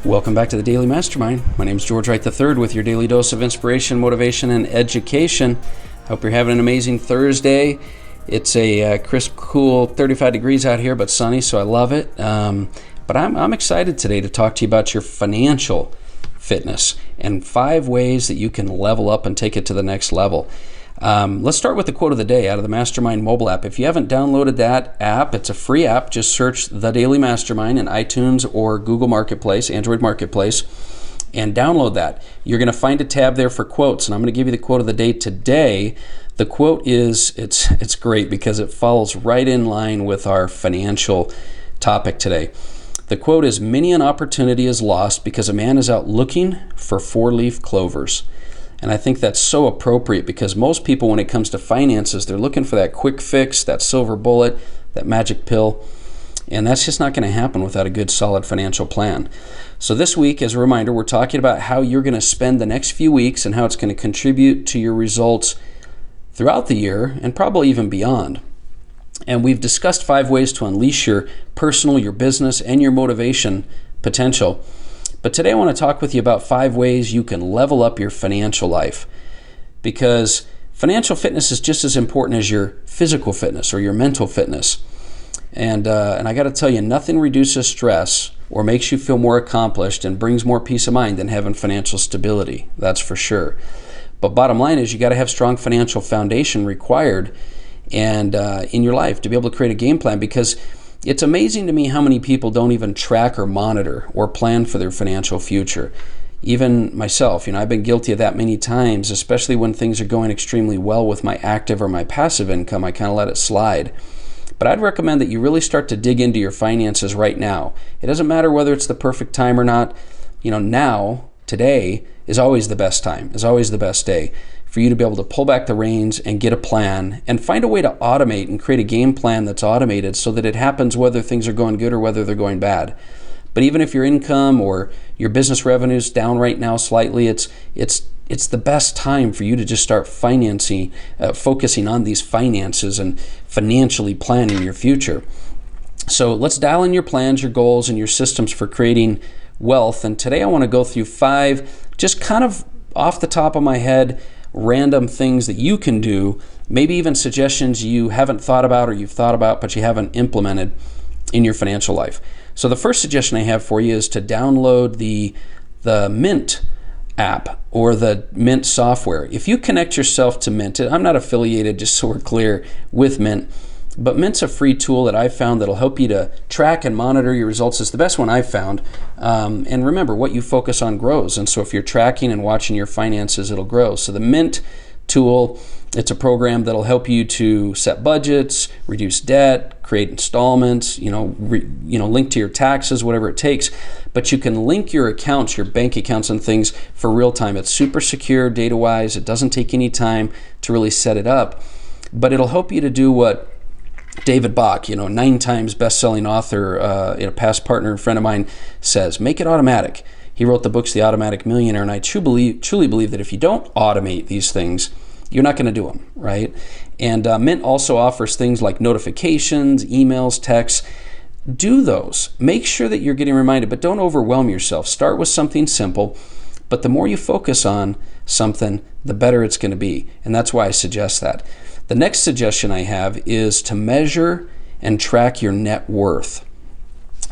Welcome back to the Daily Mastermind. My name is George Wright III with your daily dose of inspiration, motivation, and education. Hope you're having an amazing Thursday. It's a crisp, cool 35 degrees out here, but sunny, so I love it. But I'm excited today to talk to you about your financial fitness and 5 ways that you can level up and take it to the next level. Let's start with the quote of the day out of the Mastermind mobile app. If you haven't downloaded that app, it's a free app. Just search The Daily Mastermind in iTunes or Google Marketplace, Android Marketplace, and download that. You're going to find a tab there for quotes, and I'm going to give you the quote of the day today. The quote is, it's great because it follows right in line with our financial topic today. The quote is, "Many an opportunity is lost because a man is out looking for 4-leaf clovers." And I think that's so appropriate because most people, when it comes to finances, they're looking for that quick fix, that silver bullet, that magic pill. And that's just not going to happen without a good, solid financial plan. So this week, as a reminder, we're talking about how you're going to spend the next few weeks and how it's going to contribute to your results throughout the year and probably even beyond. And we've discussed 5 ways to unleash your personal, your business, and your motivation potential. But today I want to talk with you about 5 ways you can level up your financial life, because financial fitness is just as important as your physical fitness or your mental fitness. And I got to tell you, nothing reduces stress or makes you feel more accomplished and brings more peace of mind than having financial stability. That's for sure. But bottom line is you got to have strong financial foundation required and in your life to be able to create a game plan, because it's amazing to me how many people don't even track or monitor or plan for their financial future. Even myself, I've been guilty of that many times, especially when things are going extremely well with my active or my passive income. I kind of let it slide. But I'd recommend that you really start to dig into your finances right now. It doesn't matter whether it's the perfect time or not. Now, today, is always the best time, is always the best day for you to be able to pull back the reins and get a plan and find a way to automate and create a game plan that's automated so that it happens whether things are going good or whether they're going bad. But even if your income or your business revenue is down right now slightly, it's the best time for you to just start focusing on these finances and financially planning your future. So let's dial in your plans, your goals, and your systems for creating wealth. And today I want to go through 5, just kind of off the top of my head, random things that you can do, maybe even suggestions you haven't thought about or you've thought about but you haven't implemented in your financial life. So the first suggestion I have for you is to download the Mint app or the Mint software. If you connect yourself to Mint, I'm not affiliated, just so we're clear, with Mint, but Mint's a free tool that I've found that'll help you to track and monitor your results. It's the best one I've found. And remember, what you focus on grows. And so if you're tracking and watching your finances, it'll grow. So the Mint tool, it's a program that'll help you to set budgets, reduce debt, create installments, link to your taxes, whatever it takes. But you can link your accounts, your bank accounts and things for real time. It's super secure data-wise. It doesn't take any time to really set it up. But it'll help you to do what David Bach, 9 times best-selling author, a past partner and friend of mine, says: make it automatic. He wrote the books The Automatic Millionaire, and I truly believe that if you don't automate these things, you're not going to do them, right? And Mint also offers things like notifications, emails, texts. Do those. Make sure that you're getting reminded, but don't overwhelm yourself. Start with something simple, but the more you focus on something, the better it's going to be, and that's why I suggest that. The next suggestion I have is to measure and track your net worth.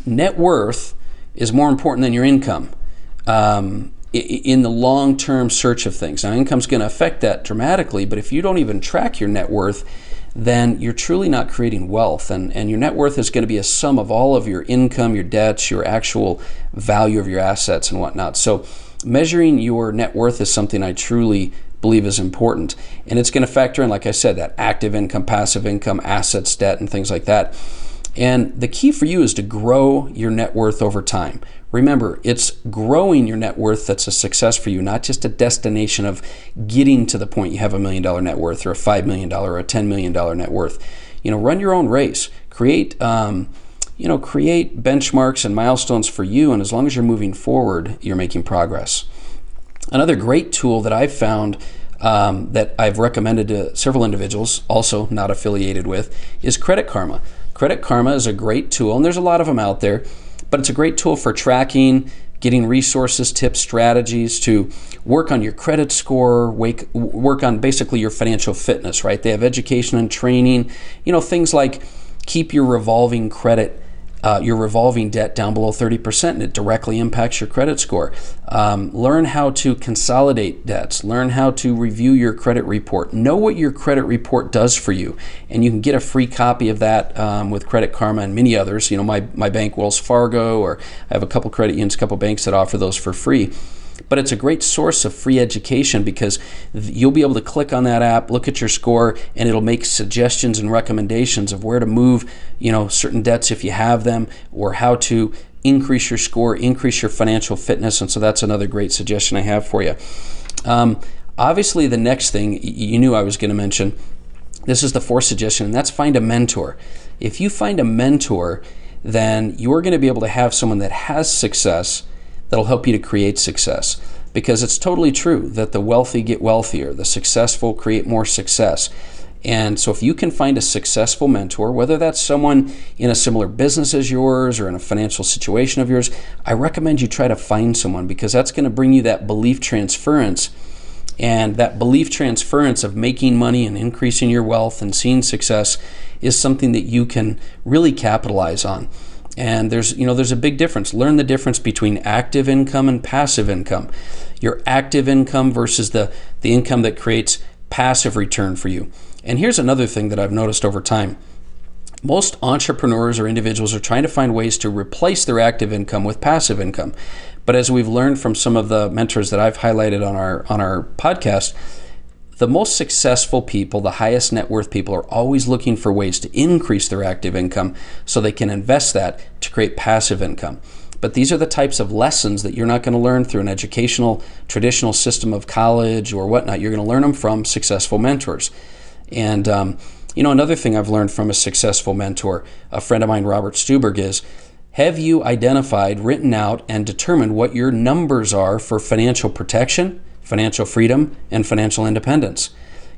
Net worth is more important than your income in the long-term search of things. Now, income's going to affect that dramatically, but if you don't even track your net worth, then you're truly not creating wealth. And your net worth is going to be a sum of all of your income, your debts, your actual value of your assets and whatnot. So measuring your net worth is something I truly believe is important. And it's going to factor in, like I said, that active income, passive income, assets, debt, and things like that. And the key for you is to grow your net worth over time. Remember, it's growing your net worth that's a success for you, not just a destination of getting to the point you have $1 million net worth or a $5 million or a $10 million net worth. Run your own race. Create benchmarks and milestones for you, and as long as you're moving forward, you're making progress. Another great tool that I've found that I've recommended to several individuals, also not affiliated with, is Credit Karma. Credit Karma is a great tool, and there's a lot of them out there, but it's a great tool for tracking getting resources, tips, strategies to work on your credit score, work on basically your financial fitness, right? They have education and training, things like keep your revolving debt down below 30%, and it directly impacts your credit score. Learn how to consolidate debts. Learn how to review your credit report. Know what your credit report does for you, and you can get a free copy of that with Credit Karma and many others. My bank, Wells Fargo, or I have a couple credit unions, a couple banks that offer those for free. But it's a great source of free education because you'll be able to click on that app, look at your score, and it'll make suggestions and recommendations of where to move, certain debts if you have them, or how to increase your score, increase your financial fitness. And so that's another great suggestion I have for you. Obviously, the next thing you knew I was going to mention, this is the fourth suggestion, and that's find a mentor. If you find a mentor, then you're going to be able to have someone that has success that'll help you to create success, because it's totally true that the wealthy get wealthier, the successful create more success. And so if you can find a successful mentor, whether that's someone in a similar business as yours or in a financial situation of yours, I recommend you try to find someone, because that's going to bring you that belief transference. And that belief transference of making money and increasing your wealth and seeing success is something that you can really capitalize on. And there's a big difference. Learn the difference between active income and passive income. Your active income versus the income that creates passive return for you. And here's another thing that I've noticed over time. Most entrepreneurs or individuals are trying to find ways to replace their active income with passive income. But as we've learned from some of the mentors that I've highlighted on our podcast, the most successful people, the highest net worth people, are always looking for ways to increase their active income so they can invest that to create passive income. But these are the types of lessons that you're not going to learn through an traditional system of college or whatnot. You're going to learn them from successful mentors. And another thing I've learned from a successful mentor, a friend of mine, Robert Stuberg, is have you identified, written out, and determined what your numbers are for financial protection, financial freedom, and financial independence?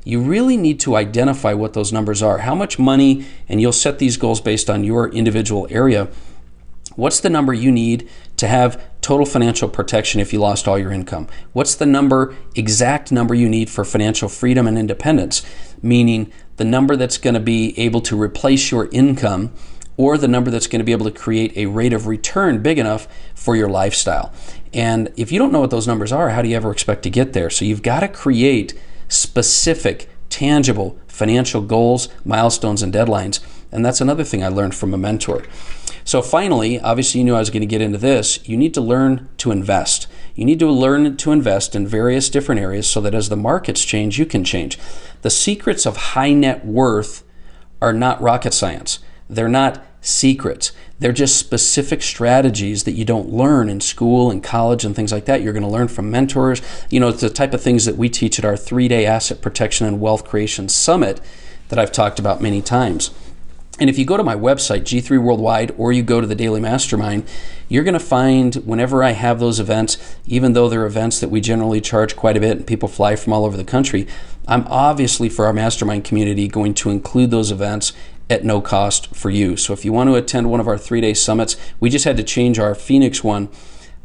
You really need to identify what those numbers are. How much money, and you'll set these goals based on your individual area. What's the number you need to have total financial protection if you lost all your income? What's the exact number you need for financial freedom and independence? Meaning the number that's going to be able to replace your income, or the number that's going to be able to create a rate of return big enough for your lifestyle. And if you don't know what those numbers are, how do you ever expect to get there? So you've got to create specific, tangible financial goals, milestones, and deadlines. And that's another thing I learned from a mentor. So finally, obviously you knew I was going to get into this, you need to learn to invest. You need to learn to invest in various different areas so that as the markets change, you can change. The secrets of high net worth are not rocket science. They're not secrets. They're just specific strategies that you don't learn in school and college and things like that. You're going to learn from mentors. It's the type of things that we teach at our 3-day Asset Protection and Wealth Creation Summit that I've talked about many times. And if you go to my website, G3 Worldwide, or you go to the Daily Mastermind, you're going to find whenever I have those events, even though they're events that we generally charge quite a bit and people fly from all over the country, I'm obviously for our mastermind community going to include those events at no cost for you. So if you want to attend one of our 3-day summits, we just had to change our Phoenix one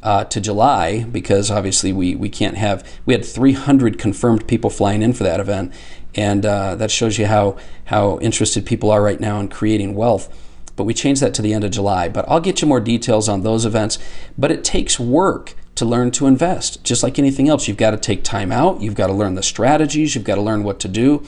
to July because obviously we had 300 confirmed people flying in for that event. And that shows you how interested people are right now in creating wealth. But we changed that to the end of July. But I'll get you more details on those events. But it takes work to learn to invest. Just like anything else, you've got to take time out. You've got to learn the strategies. You've got to learn what to do.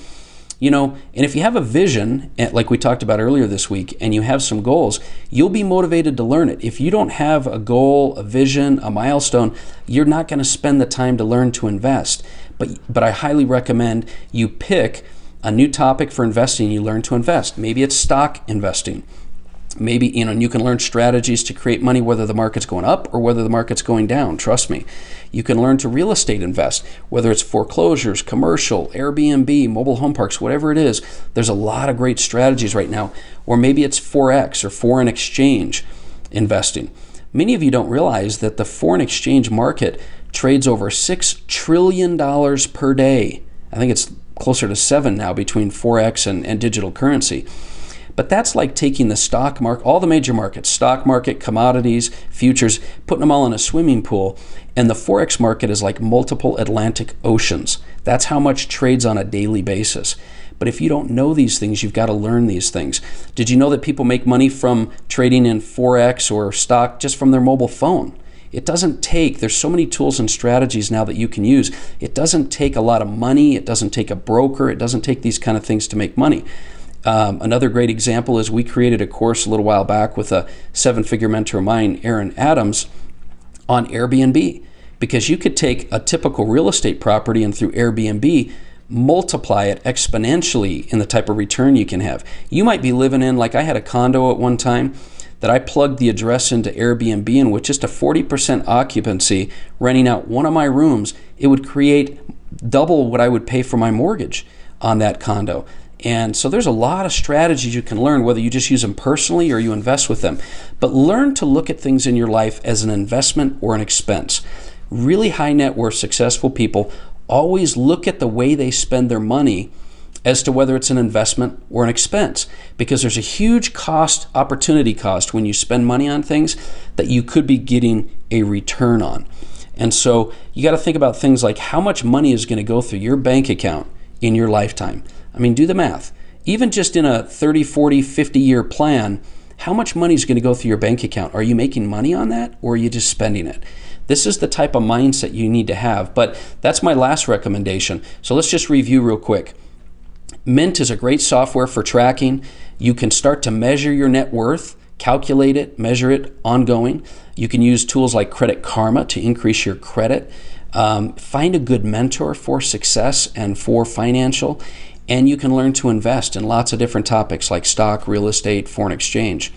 And if you have a vision, like we talked about earlier this week, and you have some goals, you'll be motivated to learn it. If you don't have a goal, a vision, a milestone, you're not going to spend the time to learn to invest. But I highly recommend you pick a new topic for investing. You learn to invest. Maybe it's stock investing. Maybe, and you can learn strategies to create money whether the market's going up or whether the market's going down. Trust me. You can learn to real estate invest, whether it's foreclosures, commercial, Airbnb, mobile home parks, whatever it is. There's a lot of great strategies right now. Or maybe it's Forex or foreign exchange investing. Many of you don't realize that the foreign exchange market trades over $6 trillion per day. I think it's closer to 7 now between Forex and digital currency. But that's like taking the stock market, all the major markets, stock market, commodities, futures, putting them all in a swimming pool. And the Forex market is like multiple Atlantic oceans. That's how much trades on a daily basis. But if you don't know these things, you've got to learn these things. Did you know that people make money from trading in Forex or stock just from their mobile phone? It doesn't take, there's so many tools and strategies now that you can use. It doesn't take a lot of money. It doesn't take a broker. It doesn't take these kind of things to make money. Another great example is we created a course a little while back with a 7-figure mentor of mine, Aaron Adams, on Airbnb. Because you could take a typical real estate property and through Airbnb, multiply it exponentially in the type of return you can have. You might be living in, like I had a condo at one time that I plugged the address into Airbnb, and with just a 40% occupancy, renting out one of my rooms, it would create double what I would pay for my mortgage on that condo. And so there's a lot of strategies you can learn, whether you just use them personally or you invest with them. But learn to look at things in your life as an investment or an expense. Really high net worth, successful people always look at the way they spend their money as to whether it's an investment or an expense, because there's a huge opportunity cost when you spend money on things that you could be getting a return on. And so you got to think about things like how much money is going to go through your bank account in your lifetime. I mean, do the math. Even just in a 30, 40, 50-year plan, how much money is going to go through your bank account? Are you making money on that, or are you just spending it? This is the type of mindset you need to have. But that's my last recommendation. So let's just review real quick. Mint is a great software for tracking. You can start to measure your net worth, calculate it, measure it ongoing. You can use tools like Credit Karma to increase your credit. Find a good mentor for success and for financial. And you can learn to invest in lots of different topics like stock, real estate, foreign exchange.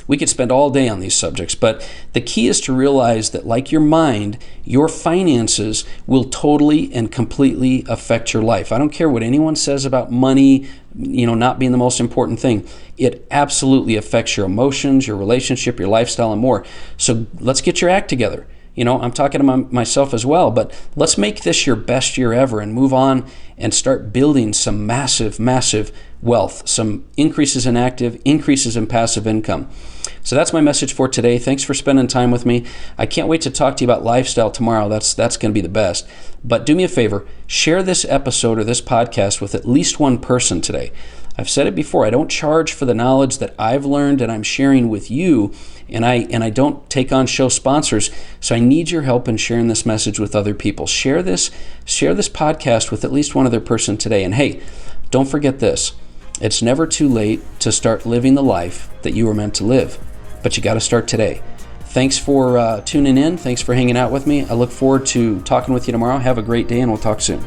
We could spend all day on these subjects, but the key is to realize that, like your mind, your finances will totally and completely affect your life. I don't care what anyone says about money, not being the most important thing. It absolutely affects your emotions, your relationship, your lifestyle, and more. So let's get your act together. I'm talking to myself as well, but let's make this your best year ever and move on and start building some massive, massive wealth, some increases in active, increases in passive income. So that's my message for today. Thanks for spending time with me. I can't wait to talk to you about lifestyle tomorrow. That's going to be the best. But do me a favor, share this episode or this podcast with at least one person today. I've said it before, I don't charge for the knowledge that I've learned and I'm sharing with you, and I don't take on show sponsors, so I need your help in sharing this message with other people. Share this podcast with at least one other person today. And hey, don't forget this. It's never too late to start living the life that you were meant to live, but you got to start today. Thanks for tuning in. Thanks for hanging out with me. I look forward to talking with you tomorrow. Have a great day, and we'll talk soon.